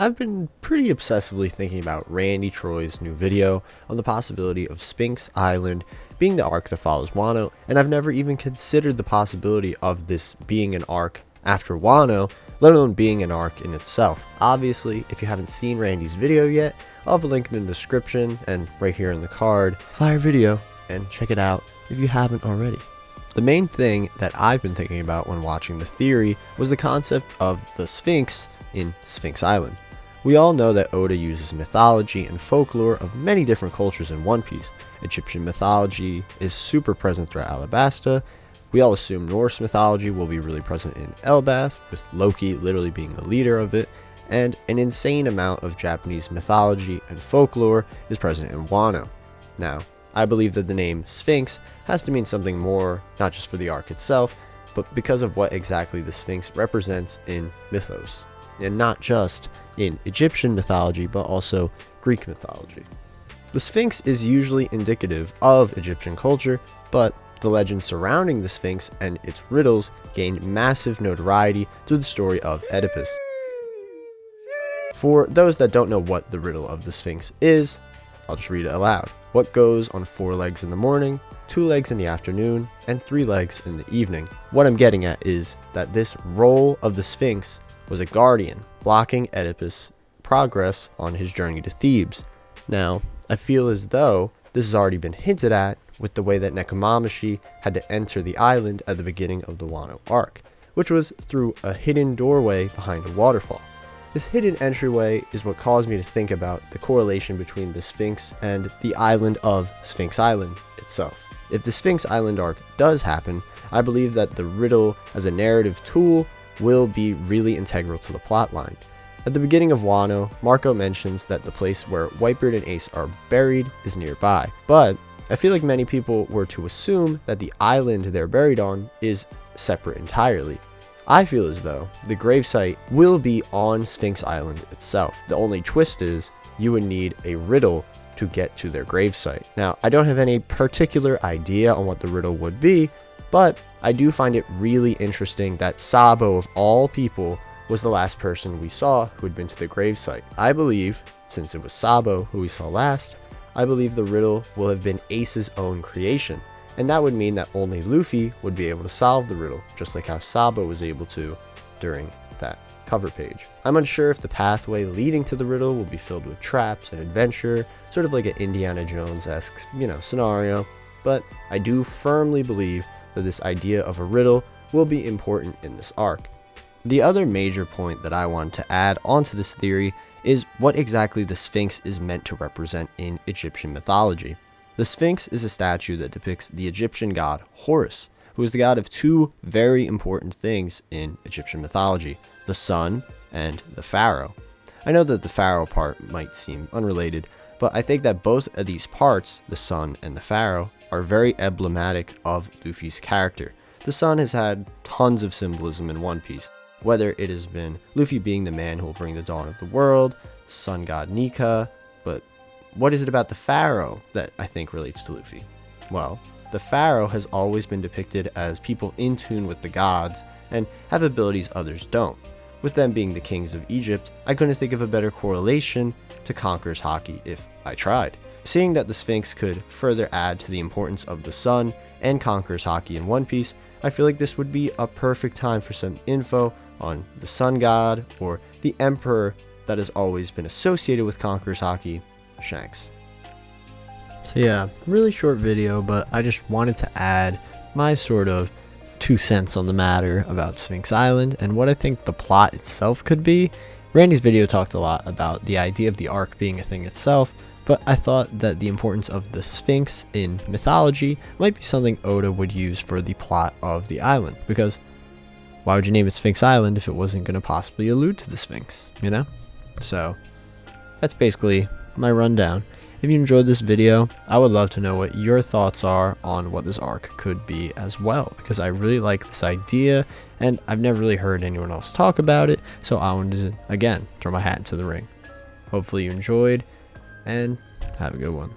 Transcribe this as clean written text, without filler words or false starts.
I've been pretty obsessively thinking about Randy Troy's new video on the possibility of Sphinx Island being the arc that follows Wano, and I've never even considered the possibility of this being an arc after Wano, let alone being an arc in itself. Obviously, if you haven't seen Randy's video yet, I'll have a link in the description and right here in the card. Fire video and check it out if you haven't already. The main thing that I've been thinking about when watching the theory was the concept of the Sphinx in Sphinx Island. We all know that Oda uses mythology and folklore of many different cultures in One Piece. Egyptian mythology is super present throughout Alabasta. We all assume Norse mythology will be really present in Elbas, with Loki literally being the leader of it, and an insane amount of Japanese mythology and folklore is present in Wano. Now, I believe that the name Sphinx has to mean something more, not just for the arc itself, but because of what exactly the Sphinx represents in mythos. And not just in Egyptian mythology, but also Greek mythology. The Sphinx is usually indicative of Egyptian culture, but the legend surrounding the Sphinx and its riddles gained massive notoriety through the story of Oedipus. For those that don't know what the riddle of the Sphinx is, I'll just read it aloud. What goes on 4 legs in the morning, 2 legs in the afternoon, and 3 legs in the evening? What I'm getting at is that this role of the Sphinx was a guardian, blocking Oedipus' progress on his journey to Thebes. Now, I feel as though this has already been hinted at with the way that Nekomamushi had to enter the island at the beginning of the Wano arc, which was through a hidden doorway behind a waterfall. This hidden entryway is what caused me to think about the correlation between the Sphinx and the island of Sphinx Island itself. If the Sphinx Island arc does happen, I believe that the riddle as a narrative tool will be really integral to the plotline. At the beginning of Wano, Marco mentions that the place where Whitebeard and Ace are buried is nearby, but I feel like many people were to assume that the island they're buried on is separate entirely. I feel as though the gravesite will be on Sphinx Island itself. The only twist is you would need a riddle to get to their gravesite. Now, I don't have any particular idea on what the riddle would be, but I do find it really interesting that Sabo, of all people, was the last person we saw who had been to the gravesite. I believe, since it was Sabo who we saw last, I believe the riddle will have been Ace's own creation, and that would mean that only Luffy would be able to solve the riddle, just like how Sabo was able to during that cover page. I'm unsure if the pathway leading to the riddle will be filled with traps and adventure, sort of like an Indiana Jones-esque, scenario, but I do firmly believe that this idea of a riddle will be important in this arc. The other major point that I want to add onto this theory is what exactly the Sphinx is meant to represent in Egyptian mythology. The Sphinx is a statue that depicts the Egyptian god Horus, who is the god of 2 very important things in Egyptian mythology, the sun and the pharaoh. I know that the pharaoh part might seem unrelated, but I think that both of these parts, the sun and the pharaoh, are very emblematic of Luffy's character. The sun has had tons of symbolism in One Piece, whether it has been Luffy being the man who will bring the dawn of the world, sun god Nika, but what is it about the pharaoh that I think relates to Luffy? Well, the pharaoh has always been depicted as people in tune with the gods and have abilities others don't. With them being the kings of Egypt, I couldn't think of a better correlation to Conqueror's Haki if I tried. Seeing that the Sphinx could further add to the importance of the sun and Conqueror's Haki in One Piece, I feel like this would be a perfect time for some info on the sun god or the emperor that has always been associated with Conqueror's Haki, Shanks. So yeah, really short video, but I just wanted to add my sort of 2 cents on the matter about Sphinx Island and what I think the plot itself could be. Randy's video talked a lot about the idea of the arc being a thing itself, but I thought that the importance of the Sphinx in mythology might be something Oda would use for the plot of the island, because why would you name it Sphinx Island if it wasn't going to possibly allude to the Sphinx, So that's basically my rundown. If you enjoyed this video, I would love to know what your thoughts are on what this arc could be as well, because I really like this idea and I've never really heard anyone else talk about it, so I wanted to, again, throw my hat into the ring. Hopefully you enjoyed, and have a good one.